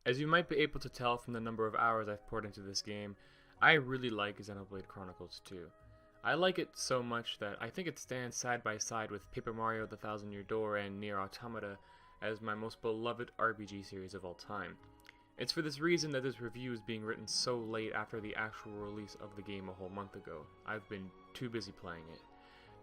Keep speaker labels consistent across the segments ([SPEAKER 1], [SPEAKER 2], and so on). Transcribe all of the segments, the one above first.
[SPEAKER 1] As you might be able to tell from the number of hours I've poured into this game, I really like Xenoblade Chronicles 2. I like it so much that I think it stands side by side with Paper Mario The Thousand Year Door and Nier Automata as my most beloved RPG series of all time. It's for this reason that this review is being written so late after the actual release of the game a whole month ago. I've been too busy playing it.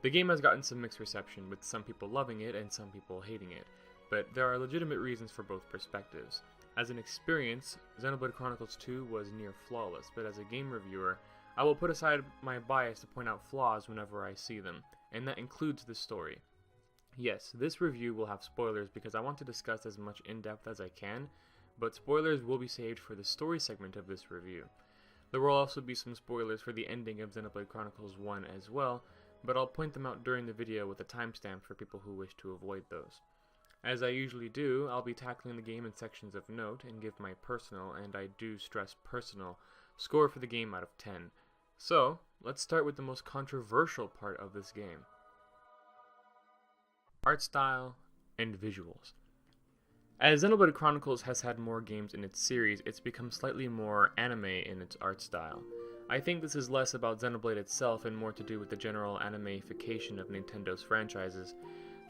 [SPEAKER 1] The game has gotten some mixed reception, with some people loving it and some people hating it, but there are legitimate reasons for both perspectives. As an experience, Xenoblade Chronicles 2 was near flawless, but as a game reviewer, I will put aside my bias to point out flaws whenever I see them, and that includes the story. Yes, this review will have spoilers because I want to discuss as much in-depth as I can, but spoilers will be saved for the story segment of this review. There will also be some spoilers for the ending of Xenoblade Chronicles 1 as well, but I'll point them out during the video with a timestamp for people who wish to avoid those. As I usually do, I'll be tackling the game in sections of note and give my personal, and I do stress personal, score for the game out of 10. So, let's start with the most controversial part of this game. Art style and visuals. As Xenoblade Chronicles has had more games in its series, it's become slightly more anime in its art style. I think this is less about Xenoblade itself and more to do with the general anime-ification of Nintendo's franchises.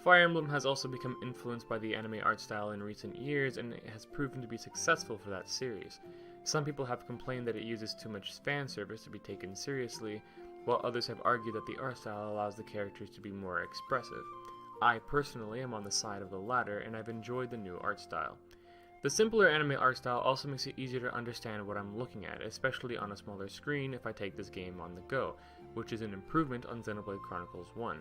[SPEAKER 1] Fire Emblem has also become influenced by the anime art style in recent years, and it has proven to be successful for that series. Some people have complained that it uses too much fan service to be taken seriously, while others have argued that the art style allows the characters to be more expressive. I personally am on the side of the latter, and I've enjoyed the new art style. The simpler anime art style also makes it easier to understand what I'm looking at, especially on a smaller screen if I take this game on the go, which is an improvement on Xenoblade Chronicles 1.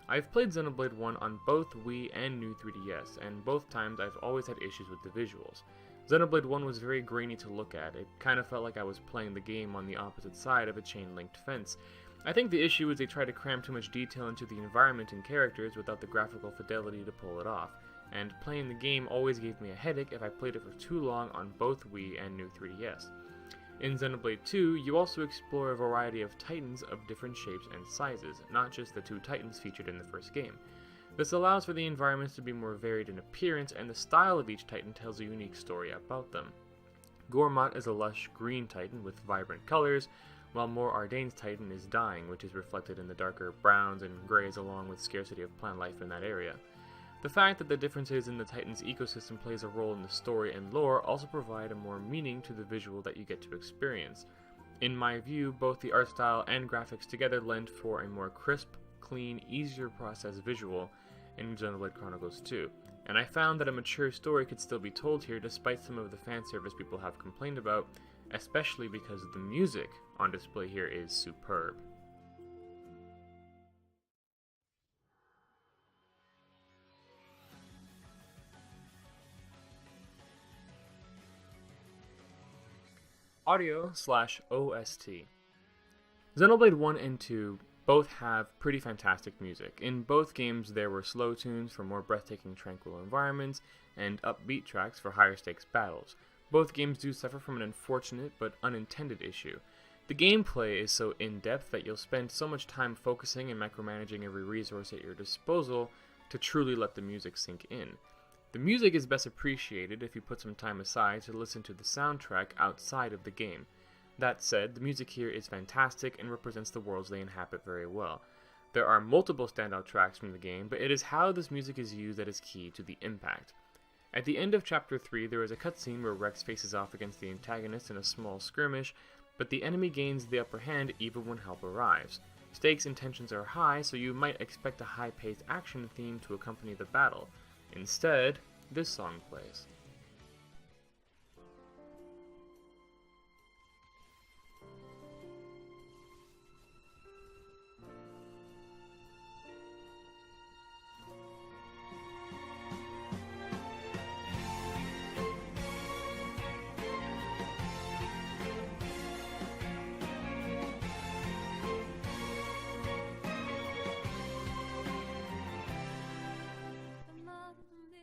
[SPEAKER 1] I've played Xenoblade 1 on both Wii and new 3DS, and both times I've always had issues with the visuals. Xenoblade 1 was very grainy to look at. It kind of felt like I was playing the game on the opposite side of a chain-linked fence. I think the issue is they try to cram too much detail into the environment and characters without the graphical fidelity to pull it off, and playing the game always gave me a headache if I played it for too long on both Wii and new 3DS. In Xenoblade 2, you also explore a variety of titans of different shapes and sizes, not just the two titans featured in the first game. This allows for the environments to be more varied in appearance, and the style of each titan tells a unique story about them. Gormott is a lush green titan with vibrant colors, while Mor Ardane's titan is dying, which is reflected in the darker browns and grays along with scarcity of plant life in that area. The fact that the differences in the Titan's ecosystem plays a role in the story and lore also provide a more meaning to the visual that you get to experience. In my view, both the art style and graphics together lend for a more crisp, clean, easier to process visual in Xenoblade Chronicles 2, and I found that a mature story could still be told here despite some of the fan service people have complained about, especially because the music on display here is superb. Audio/OST. Xenoblade 1 and 2 both have pretty fantastic music. In both games there were slow tunes for more breathtaking tranquil environments, and upbeat tracks for higher stakes battles. Both games do suffer from an unfortunate but unintended issue. The gameplay is so in-depth that you'll spend so much time focusing and micromanaging every resource at your disposal to truly let the music sink in. The music is best appreciated if you put some time aside to listen to the soundtrack outside of the game. That said, the music here is fantastic and represents the worlds they inhabit very well. There are multiple standout tracks from the game, but it is how this music is used that is key to the impact. At the end of Chapter 3, there is a cutscene where Rex faces off against the antagonist in a small skirmish, but the enemy gains the upper hand even when help arrives. Stakes and tensions are high, so you might expect a high-paced action theme to accompany the battle. Instead, this song plays.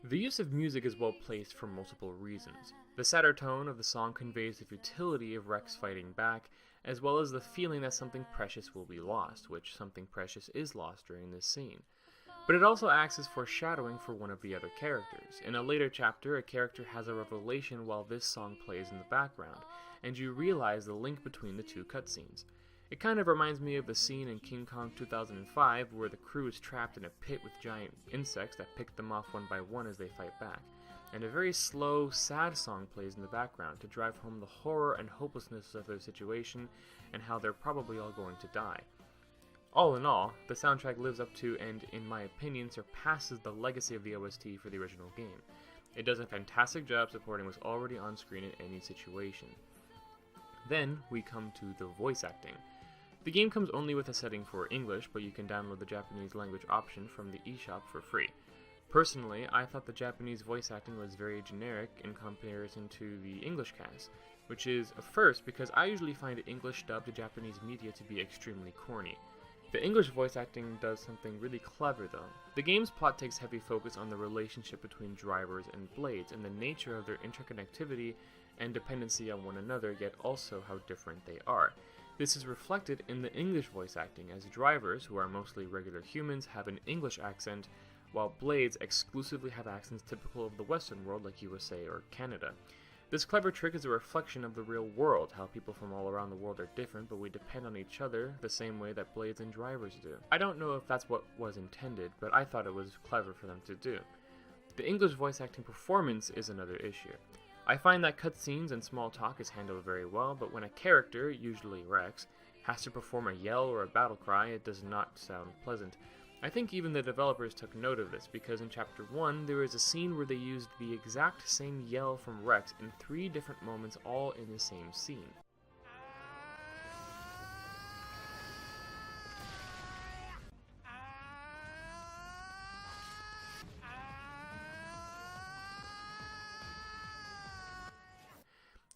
[SPEAKER 1] The use of music is well placed for multiple reasons. The sadder tone of the song conveys the futility of Rex fighting back, as well as the feeling that something precious will be lost, which something precious is lost during this scene. But it also acts as foreshadowing for one of the other characters. In a later chapter, a character has a revelation while this song plays in the background, and you realize the link between the two cutscenes. It kind of reminds me of the scene in King Kong 2005 where the crew is trapped in a pit with giant insects that pick them off one by one as they fight back. And a very slow, sad song plays in the background to drive home the horror and hopelessness of their situation and how they're probably all going to die. All in all, the soundtrack lives up to and, in my opinion, surpasses the legacy of the OST for the original game. It does a fantastic job supporting what's already on screen in any situation. Then, we come to the voice acting. The game comes only with a setting for English, but you can download the Japanese language option from the eShop for free. Personally, I thought the Japanese voice acting was very generic in comparison to the English cast, which is a first because I usually find English dubbed Japanese media to be extremely corny. The English voice acting does something really clever though. The game's plot takes heavy focus on the relationship between drivers and blades and the nature of their interconnectivity and dependency on one another, yet also how different they are. This is reflected in the English voice acting, as drivers, who are mostly regular humans, have an English accent, while blades exclusively have accents typical of the Western world like USA or Canada. This clever trick is a reflection of the real world, how people from all around the world are different, but we depend on each other the same way that blades and drivers do. I don't know if that's what was intended, but I thought it was clever for them to do. The English voice acting performance is another issue. I find that cutscenes and small talk is handled very well, but when a character, usually Rex, has to perform a yell or a battle cry, it does not sound pleasant. I think even the developers took note of this, because in Chapter 1, there is a scene where they used the exact same yell from Rex in 3 different moments all in the same scene.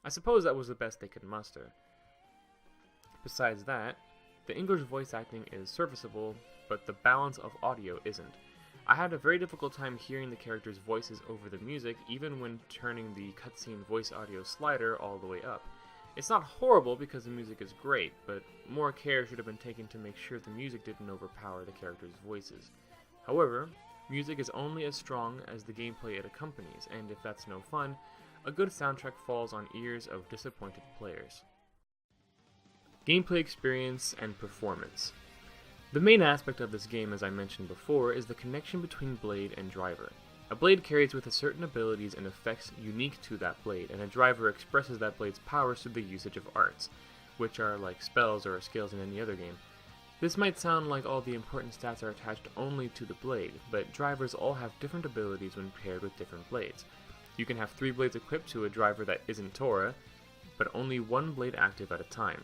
[SPEAKER 1] I suppose that was the best they could muster. Besides that, the English voice acting is serviceable, but the balance of audio isn't. I had a very difficult time hearing the characters' voices over the music, even when turning the cutscene voice audio slider all the way up. It's not horrible because the music is great, but more care should have been taken to make sure the music didn't overpower the characters' voices. However, music is only as strong as the gameplay it accompanies, and if that's no fun, a good soundtrack falls on ears of disappointed players. Gameplay experience and performance. The main aspect of this game, as I mentioned before, is the connection between blade and driver. A blade carries with it certain abilities and effects unique to that blade, and a driver expresses that blade's powers through the usage of arts, which are like spells or skills in any other game. This might sound like all the important stats are attached only to the blade, but drivers all have different abilities when paired with different blades. You can have 3 blades equipped to a driver that isn't Tora, but only 1 blade active at a time.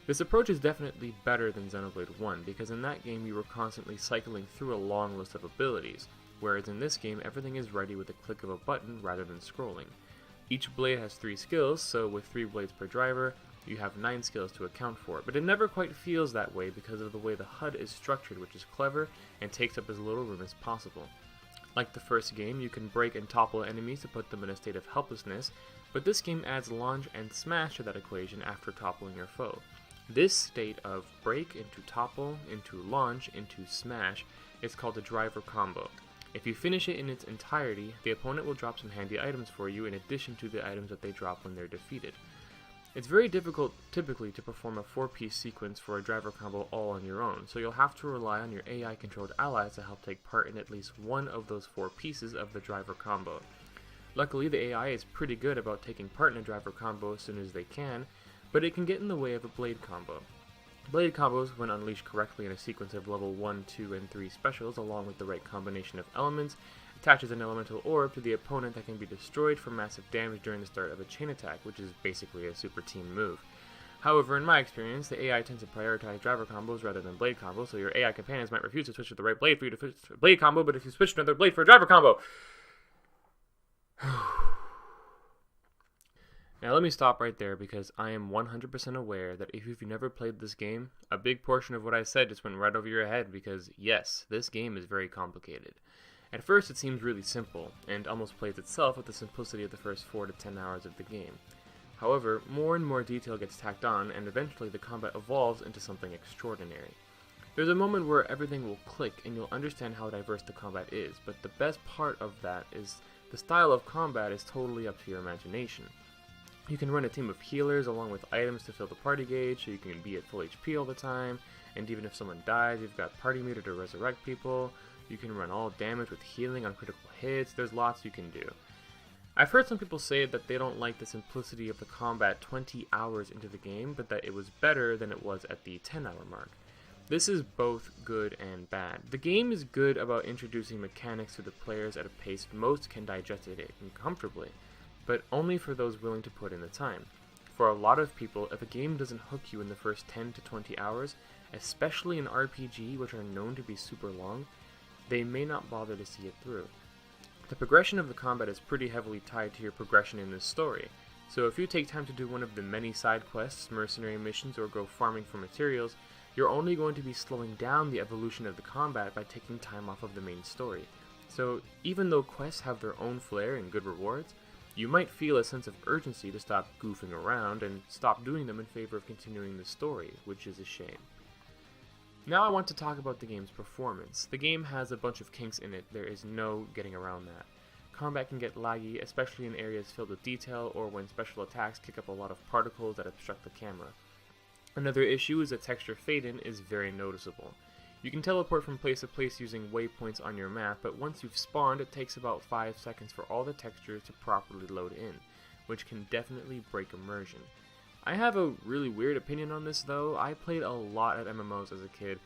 [SPEAKER 1] This approach is definitely better than Xenoblade 1, because in that game you were constantly cycling through a long list of abilities, whereas in this game everything is ready with a click of a button rather than scrolling. Each blade has 3 skills, so with 3 blades per driver, you have 9 skills to account for, but it never quite feels that way because of the way the HUD is structured, which is clever and takes up as little room as possible. Like the first game, you can break and topple enemies to put them in a state of helplessness, but this game adds launch and smash to that equation after toppling your foe. This state of break into topple, into launch, into smash is called a driver combo. If you finish it in its entirety, the opponent will drop some handy items for you in addition to the items that they drop when they're defeated. It's very difficult typically to perform a 4-piece sequence for a driver combo all on your own, so you'll have to rely on your AI-controlled allies to help take part in at least one of those 4 pieces of the driver combo. Luckily, the AI is pretty good about taking part in a driver combo as soon as they can, but it can get in the way of a blade combo. Blade combos, when unleashed correctly in a sequence of level 1, 2, and 3 specials along with the right combination of elements, attaches an elemental orb to the opponent that can be destroyed for massive damage during the start of a chain attack, which is basically a super team move. However, in my experience, the AI tends to prioritize driver combos rather than blade combos, so your AI companions might refuse to switch to the right blade for you to switch to a blade combo, but if you switch to another blade for a driver combo... Now let me stop right there because I am 100% aware that if you've never played this game, a big portion of what I said just went right over your head because, yes, this game is very complicated. At first it seems really simple, and almost plays itself with the simplicity of the first 4 to 10 hours of the game. However, more and more detail gets tacked on, and eventually the combat evolves into something extraordinary. There's a moment where everything will click and you'll understand how diverse the combat is, but the best part of that is the style of combat is totally up to your imagination. You can run a team of healers along with items to fill the party gauge, so you can be at full HP all the time, and even if someone dies, you've got party meter to resurrect people. You can run all damage with healing on critical hits. There's lots you can do. I've heard some people say that they don't like the simplicity of the combat 20 hours into the game, but that it was better than it was at the 10-hour mark. This is both good and bad. The game is good about introducing mechanics to the players at a pace most can digest it comfortably, but only for those willing to put in the time. For a lot of people, if a game doesn't hook you in the first 10 to 20 hours, especially an RPG which are known to be super long, they may not bother to see it through. The progression of the combat is pretty heavily tied to your progression in this story, so if you take time to do one of the many side quests, mercenary missions, or go farming for materials, you're only going to be slowing down the evolution of the combat by taking time off of the main story. So even though quests have their own flair and good rewards, you might feel a sense of urgency to stop goofing around and stop doing them in favor of continuing the story, which is a shame. Now I want to talk about the game's performance. The game has a bunch of kinks in it, there is no getting around that. Combat can get laggy, especially in areas filled with detail or when special attacks kick up a lot of particles that obstruct the camera. Another issue is that texture fade-in is very noticeable. You can teleport from place to place using waypoints on your map, but once you've spawned, it takes about 5 seconds for all the textures to properly load in, which can definitely break immersion. I have a really weird opinion on this though. I played a lot at MMOs as a kid,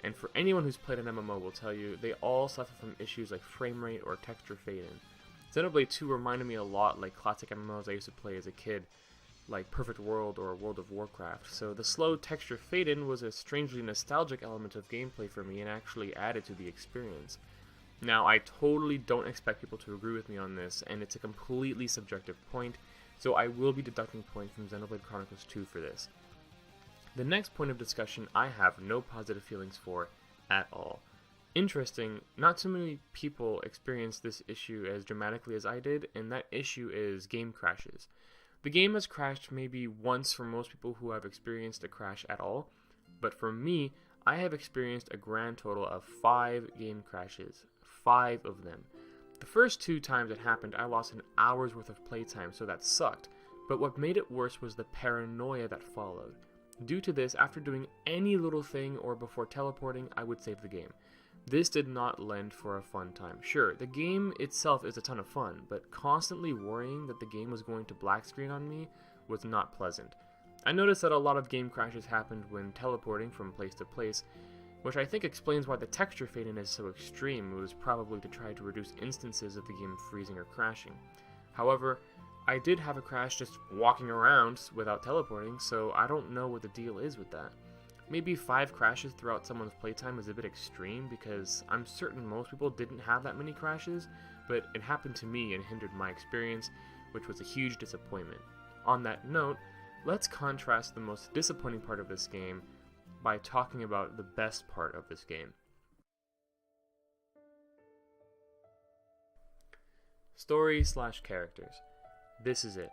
[SPEAKER 1] and for anyone who's played an MMO will tell you, they all suffer from issues like frame rate or texture fade-in. Xenoblade 2 reminded me a lot like classic MMOs I used to play as a kid, like Perfect World or World of Warcraft, so the slow texture fade-in was a strangely nostalgic element of gameplay for me and actually added to the experience. Now, I totally don't expect people to agree with me on this, and it's a completely subjective point, so I will be deducting points from Xenoblade Chronicles 2 for this. The next point of discussion I have no positive feelings for at all. Interesting, not too many people experience this issue as dramatically as I did, and that issue is game crashes. The game has crashed maybe once for most people who have experienced a crash at all, but for me, I have experienced a grand total of 5 game crashes. 5 of them. The first 2 times it happened, I lost an hour's worth of playtime, so that sucked, but what made it worse was the paranoia that followed. Due to this, after doing any little thing or before teleporting, I would save the game. This did not lend for a fun time. Sure, the game itself is a ton of fun, but constantly worrying that the game was going to black screen on me was not pleasant. I noticed that a lot of game crashes happened when teleporting from place to place, which I think explains why the texture fade-in is so extreme. It was probably to try to reduce instances of the game freezing or crashing. However, I did have a crash just walking around without teleporting, so I don't know what the deal is with that. Maybe 5 crashes throughout someone's playtime is a bit extreme because I'm certain most people didn't have that many crashes, but it happened to me and hindered my experience, which was a huge disappointment. On that note, let's contrast the most disappointing part of this game by talking about the best part of this game. Story/characters. This is it.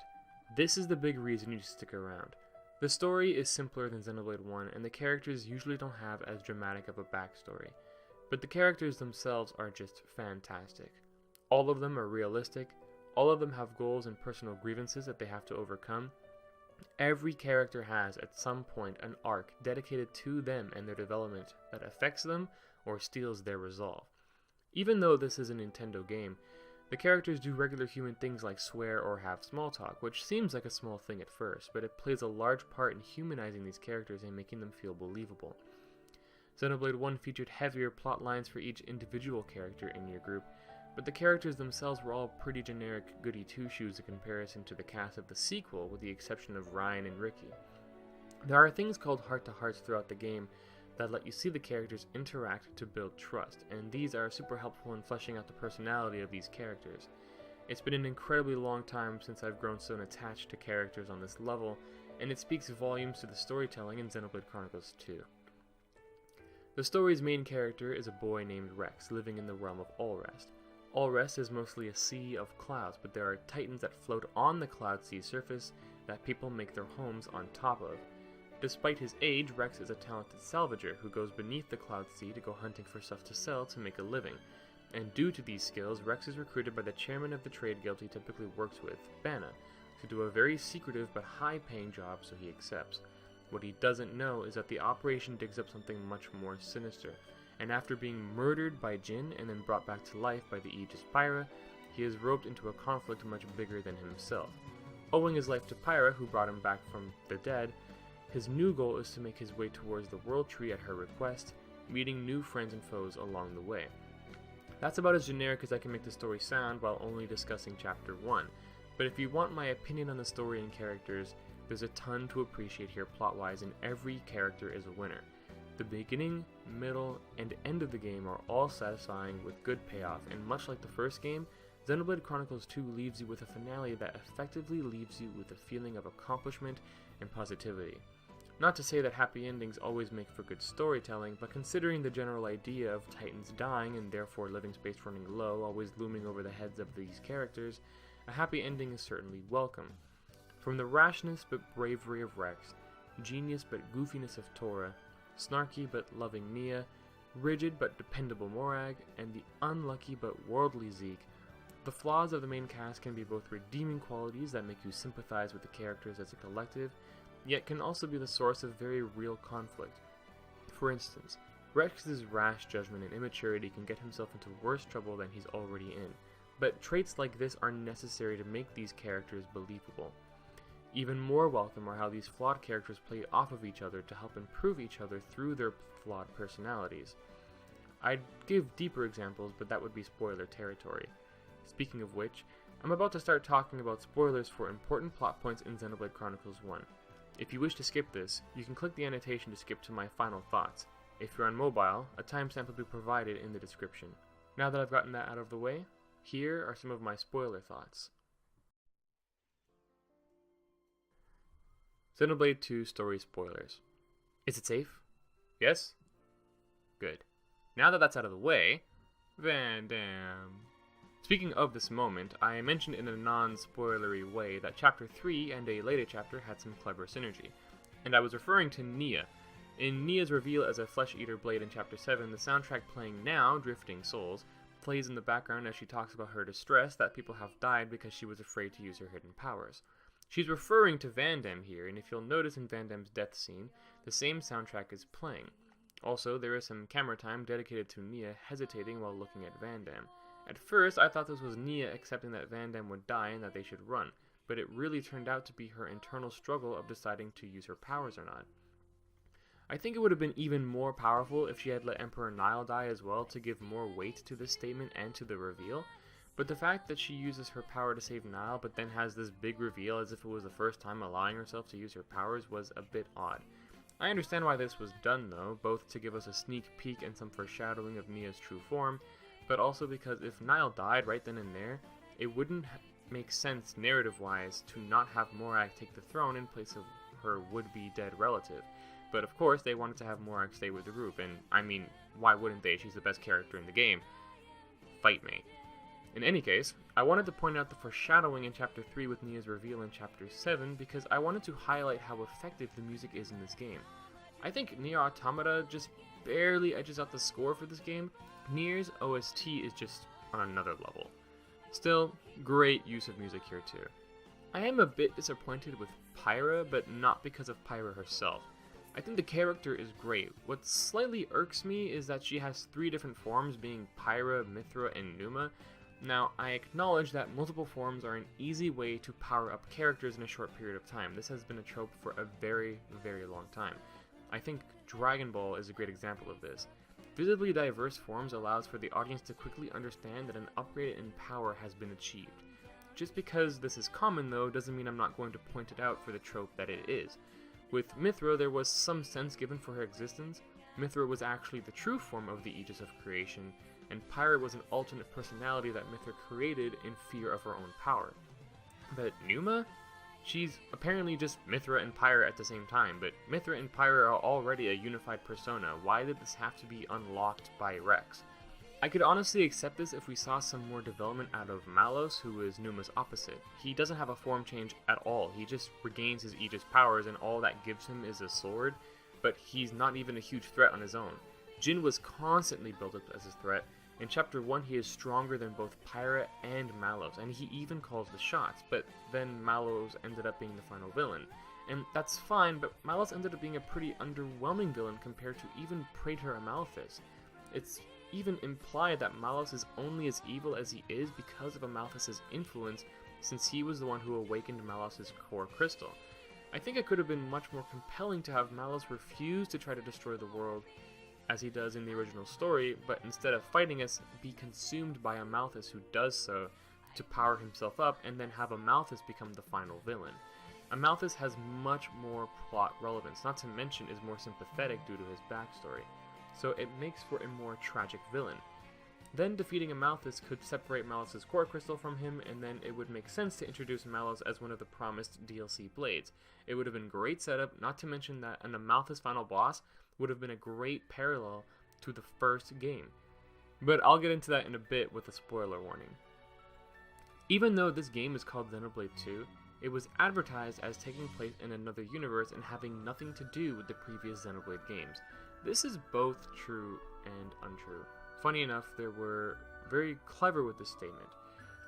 [SPEAKER 1] This is the big reason you stick around. The story is simpler than Xenoblade 1, and the characters usually don't have as dramatic of a backstory, but the characters themselves are just fantastic. All of them are realistic, all of them have goals and personal grievances that they have to overcome. Every character has, at some point, an arc dedicated to them and their development that affects them or steals their resolve. Even though this is a Nintendo game, the characters do regular human things like swear or have small talk, which seems like a small thing at first, but it plays a large part in humanizing these characters and making them feel believable. Xenoblade 1 featured heavier plot lines for each individual character in your group, but the characters themselves were all pretty generic goody two-shoes in comparison to the cast of the sequel, with the exception of Ryan and Ricky. There are things called heart-to-hearts throughout the game that let you see the characters interact to build trust, and these are super helpful in fleshing out the personality of these characters. It's been an incredibly long time since I've grown so attached to characters on this level, and it speaks volumes to the storytelling in Xenoblade Chronicles 2. The story's main character is a boy named Rex, living in the realm of Allrest. Allrest is mostly a sea of clouds, but there are titans that float on the cloud sea surface that people make their homes on top of. Despite his age, Rex is a talented salvager who goes beneath the Cloud Sea to go hunting for stuff to sell to make a living. And due to these skills, Rex is recruited by the chairman of the trade guild he typically works with, Banna, to do a very secretive but high-paying job, so he accepts. What he doesn't know is that the operation digs up something much more sinister, and after being murdered by Jin and then brought back to life by the Aegis Pyra, he is roped into a conflict much bigger than himself. Owing his life to Pyra, who brought him back from the dead, his new goal is to make his way towards the World Tree at her request, meeting new friends and foes along the way. That's about as generic as I can make the story sound while only discussing Chapter 1, but if you want my opinion on the story and characters, there's a ton to appreciate here plot-wise, and every character is a winner. The beginning, middle, and end of the game are all satisfying with good payoff, and much like the first game, Xenoblade Chronicles 2 leaves you with a finale that effectively leaves you with a feeling of accomplishment and positivity. Not to say that happy endings always make for good storytelling, but considering the general idea of Titans dying and therefore living space running low always looming over the heads of these characters, a happy ending is certainly welcome. From the rashness but bravery of Rex, genius but goofiness of Tora, snarky but loving Nia, rigid but dependable Morag, and the unlucky but worldly Zeke, the flaws of the main cast can be both redeeming qualities that make you sympathize with the characters as a collective, yet can also be the source of very real conflict. For instance, Rex's rash judgment and immaturity can get himself into worse trouble than he's already in, but traits like this are necessary to make these characters believable. Even more welcome are how these flawed characters play off of each other to help improve each other through their flawed personalities. I'd give deeper examples, but that would be spoiler territory. Speaking of which, I'm about to start talking about spoilers for important plot points in Xenoblade Chronicles 1. If you wish to skip this, you can click the annotation to skip to my final thoughts. If you're on mobile, a timestamp will be provided in the description. Now that I've gotten that out of the way, here are some of my spoiler thoughts. Xenoblade 2 story spoilers. Is it safe? Yes? Good. Now that that's out of the way, Van Damme. Speaking of this moment, I mentioned in a non-spoilery way that Chapter 3 and a later chapter had some clever synergy, and I was referring to Nia. In Nia's reveal as a flesh-eater blade in Chapter 7, the soundtrack playing now, Drifting Souls, plays in the background as she talks about her distress that people have died because she was afraid to use her hidden powers. She's referring to Van Damme here, and if you'll notice in Van Damme's death scene, the same soundtrack is playing. Also, there is some camera time dedicated to Nia hesitating while looking at Van Damme. At first, I thought this was Nia accepting that Van Damme would die and that they should run, but it really turned out to be her internal struggle of deciding to use her powers or not. I think it would have been even more powerful if she had let Emperor Nile die as well to give more weight to this statement and to the reveal, but the fact that she uses her power to save Nile but then has this big reveal as if it was the first time allowing herself to use her powers was a bit odd. I understand why this was done though, both to give us a sneak peek and some foreshadowing of Nia's true form, but also because if Nile died right then and there, it wouldn't make sense narrative-wise to not have Morag take the throne in place of her would-be dead relative. But of course, they wanted to have Morag stay with the group, and I mean, why wouldn't they? She's the best character in the game. Fight me. In any case, I wanted to point out the foreshadowing in Chapter 3 with Nia's reveal in Chapter 7 because I wanted to highlight how effective the music is in this game. I think Nier Automata just barely edges out the score for this game. Nier's OST is just on another level. Still, great use of music here too. I am a bit disappointed with Pyra, but not because of Pyra herself. I think the character is great. What slightly irks me is that she has 3 different forms, being Pyra, Mithra, and Numa. Now, I acknowledge that multiple forms are an easy way to power up characters in a short period of time. This has been a trope for a very, very long time. I think Dragon Ball is a great example of this. Visibly diverse forms allows for the audience to quickly understand that an upgrade in power has been achieved. Just because this is common though doesn't mean I'm not going to point it out for the trope that it is. With Mithra there was some sense given for her existence. Mithra was actually the true form of the Aegis of creation, and Pyra was an alternate personality that Mithra created in fear of her own power. But Numa? She's apparently just Mithra and Pyra at the same time, but Mithra and Pyra are already a unified persona. Why did this have to be unlocked by Rex? I could honestly accept this if we saw some more development out of Malos, who is Numa's opposite. He doesn't have a form change at all, he just regains his Aegis powers and all that gives him is a sword, but he's not even a huge threat on his own. Jin was constantly built up as a threat. In Chapter 1 he is stronger than both Pyra and Malos, and he even calls the shots, but then Malos ended up being the final villain. And that's fine, but Malos ended up being a pretty underwhelming villain compared to even Praetor Amalthus. It's even implied that Malos is only as evil as he is because of Amalthus' influence, since he was the one who awakened Malos' core crystal. I think it could have been much more compelling to have Malos refuse to try to destroy the world, as he does in the original story, but instead of fighting us, be consumed by Amalthus, who does so to power himself up, and then have Amalthus become the final villain. Amalthus has much more plot relevance, not to mention is more sympathetic due to his backstory, so it makes for a more tragic villain. Then defeating Amalthus could separate Malos' core crystal from him, and then it would make sense to introduce Malos as one of the promised DLC blades. It would have been great setup, not to mention that an Amalthus final boss would have been a great parallel to the first game. But I'll get into that in a bit with a spoiler warning. Even though this game is called Xenoblade 2, it was advertised as taking place in another universe and having nothing to do with the previous Xenoblade games. This is both true and untrue. Funny enough, they were very clever with this statement.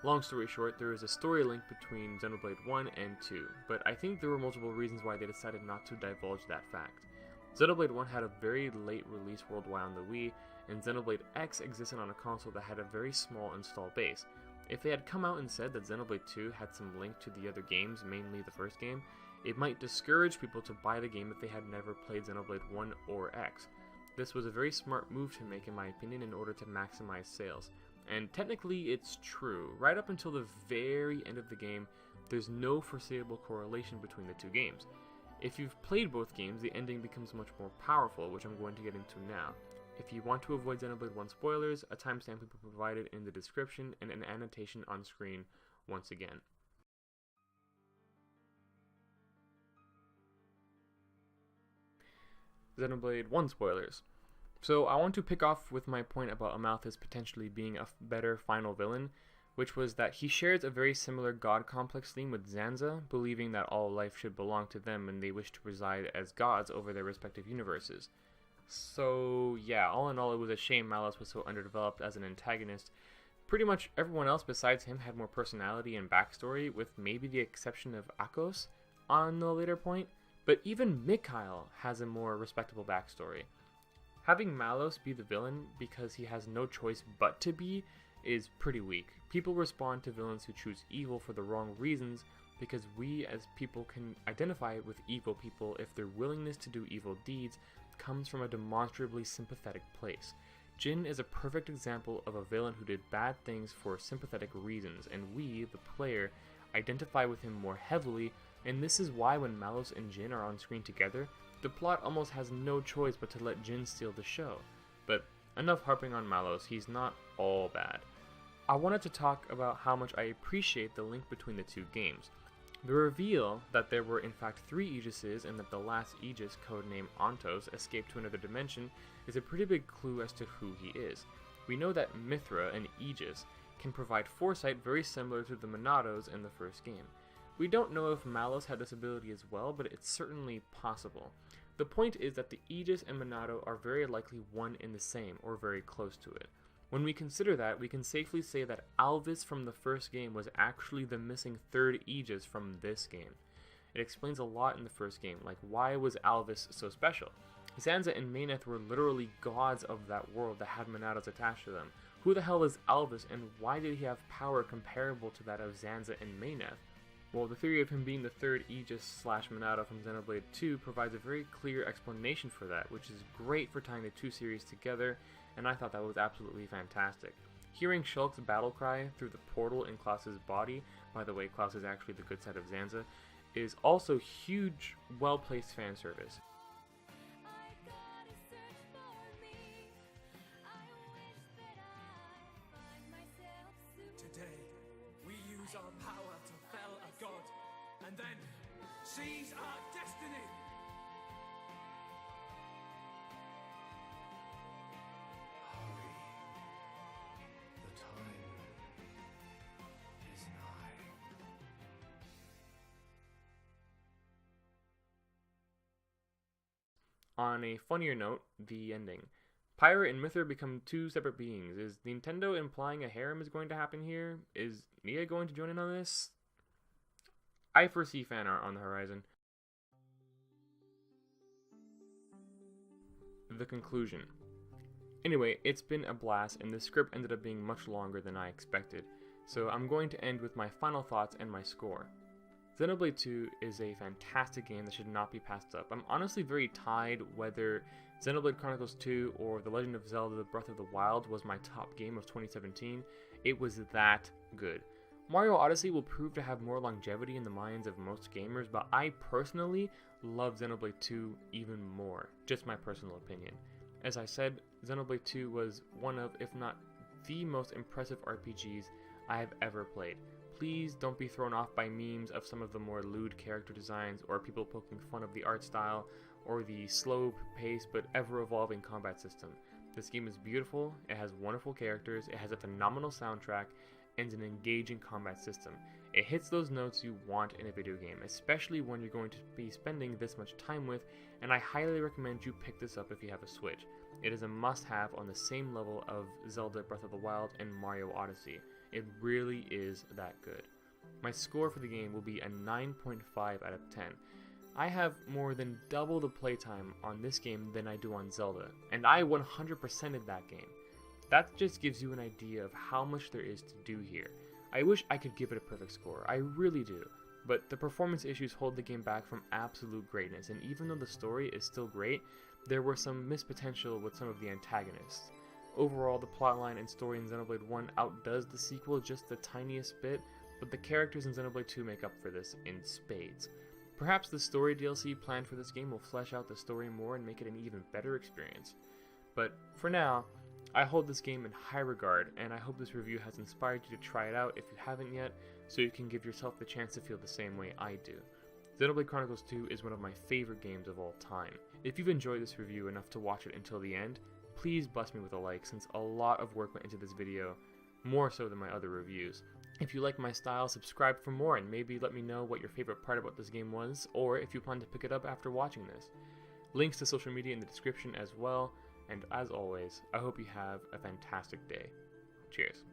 [SPEAKER 1] Long story short, there is a story link between Xenoblade 1 and 2, but I think there were multiple reasons why they decided not to divulge that fact. Xenoblade 1 had a very late release worldwide on the Wii, and Xenoblade X existed on a console that had a very small install base. If they had come out and said that Xenoblade 2 had some link to the other games, mainly the first game, it might discourage people to buy the game if they had never played Xenoblade 1 or X. This was a very smart move to make, in my opinion, in order to maximize sales. And technically it's true. Right up until the very end of the game, there's no foreseeable correlation between the two games. If you've played both games, the ending becomes much more powerful, which I'm going to get into now. If you want to avoid Xenoblade 1 spoilers, a timestamp will be provided in the description and an annotation on screen once again. Xenoblade 1 spoilers. So I want to pick off with my point about Amalthus potentially being a better final villain, which was that he shares a very similar god complex theme with Zanza, believing that all life should belong to them and they wish to reside as gods over their respective universes. So yeah, all in all, it was a shame Malos was so underdeveloped as an antagonist. Pretty much everyone else besides him had more personality and backstory, with maybe the exception of Akos on the later point, but even Mikhail has a more respectable backstory. Having Malos be the villain because he has no choice but to be is pretty weak. People respond to villains who choose evil for the wrong reasons because we as people can identify with evil people if their willingness to do evil deeds comes from a demonstrably sympathetic place. Jin is a perfect example of a villain who did bad things for sympathetic reasons, and we, the player, identify with him more heavily, and this is why when Malos and Jin are on screen together, the plot almost has no choice but to let Jin steal the show. But enough harping on Malos, he's not all bad. I wanted to talk about how much I appreciate the link between the two games. The reveal that there were in fact 3 Aegises and that the last Aegis, codenamed Ontos, escaped to another dimension is a pretty big clue as to who he is. We know that Mithra, an Aegis, can provide foresight very similar to the Monados in the first game. We don't know if Malos had this ability as well, but it's certainly possible. The point is that the Aegis and Monado are very likely one and the same, or very close to it. When we consider that, we can safely say that Alvis from the first game was actually the missing 3rd Aegis from this game. It explains a lot in the first game, like why was Alvis so special? Zanza and Mayneth were literally gods of that world that had Monados attached to them. Who the hell is Alvis, and why did he have power comparable to that of Zanza and Mayneth? Well, the theory of him being the 3rd Aegis / Monado from Xenoblade 2 provides a very clear explanation for that, which is great for tying the two series together, and I thought that was absolutely fantastic. Hearing Shulk's battle cry through the portal in Klaus's body, by the way, Klaus is actually the good side of Zanza, is also huge, well-placed fan service.
[SPEAKER 2] Today, we use our power to fell a god, and then seize our destiny!
[SPEAKER 1] On a funnier note, the ending. Pyra and Myth become two separate beings. Is Nintendo implying a harem is going to happen here? Is Nia going to join in on this? I foresee fan art on the horizon. The conclusion. Anyway, it's been a blast, and the script ended up being much longer than I expected, so I'm going to end with my final thoughts and my score. Xenoblade 2 is a fantastic game that should not be passed up. I'm honestly very tied whether Xenoblade Chronicles 2 or The Legend of Zelda Breath of the Wild was my top game of 2017. It was that good. Mario Odyssey will prove to have more longevity in the minds of most gamers, but I personally love Xenoblade 2 even more. Just my personal opinion. As I said, Xenoblade 2 was one of, if not the most impressive RPGs I have ever played. Please don't be thrown off by memes of some of the more lewd character designs or people poking fun of the art style or the slow pace but ever-evolving combat system. This game is beautiful, it has wonderful characters, it has a phenomenal soundtrack, and an engaging combat system. It hits those notes you want in a video game, especially when you're going to be spending this much time with, and I highly recommend you pick this up if you have a Switch. It is a must-have on the same level of Zelda Breath of the Wild and Mario Odyssey. It really is that good. My score for the game will be a 9.5 out of 10. I have more than double the playtime on this game than I do on Zelda, and I 100%ed that game. That just gives you an idea of how much there is to do here. I wish I could give it a perfect score, I really do, but the performance issues hold the game back from absolute greatness, and even though the story is still great, there were some missed potential with some of the antagonists. Overall, the plotline and story in Xenoblade 1 outdoes the sequel just the tiniest bit, but the characters in Xenoblade 2 make up for this in spades. Perhaps the story DLC planned for this game will flesh out the story more and make it an even better experience. But for now, I hold this game in high regard, and I hope this review has inspired you to try it out if you haven't yet, so you can give yourself the chance to feel the same way I do. Xenoblade Chronicles 2 is one of my favorite games of all time. If you've enjoyed this review enough to watch it until the end, please bless me with a like, since a lot of work went into this video, more so than my other reviews. If you like my style, subscribe for more, and maybe let me know what your favorite part about this game was, or if you plan to pick it up after watching this. Links to social media in the description as well, and as always, I hope you have a fantastic day. Cheers.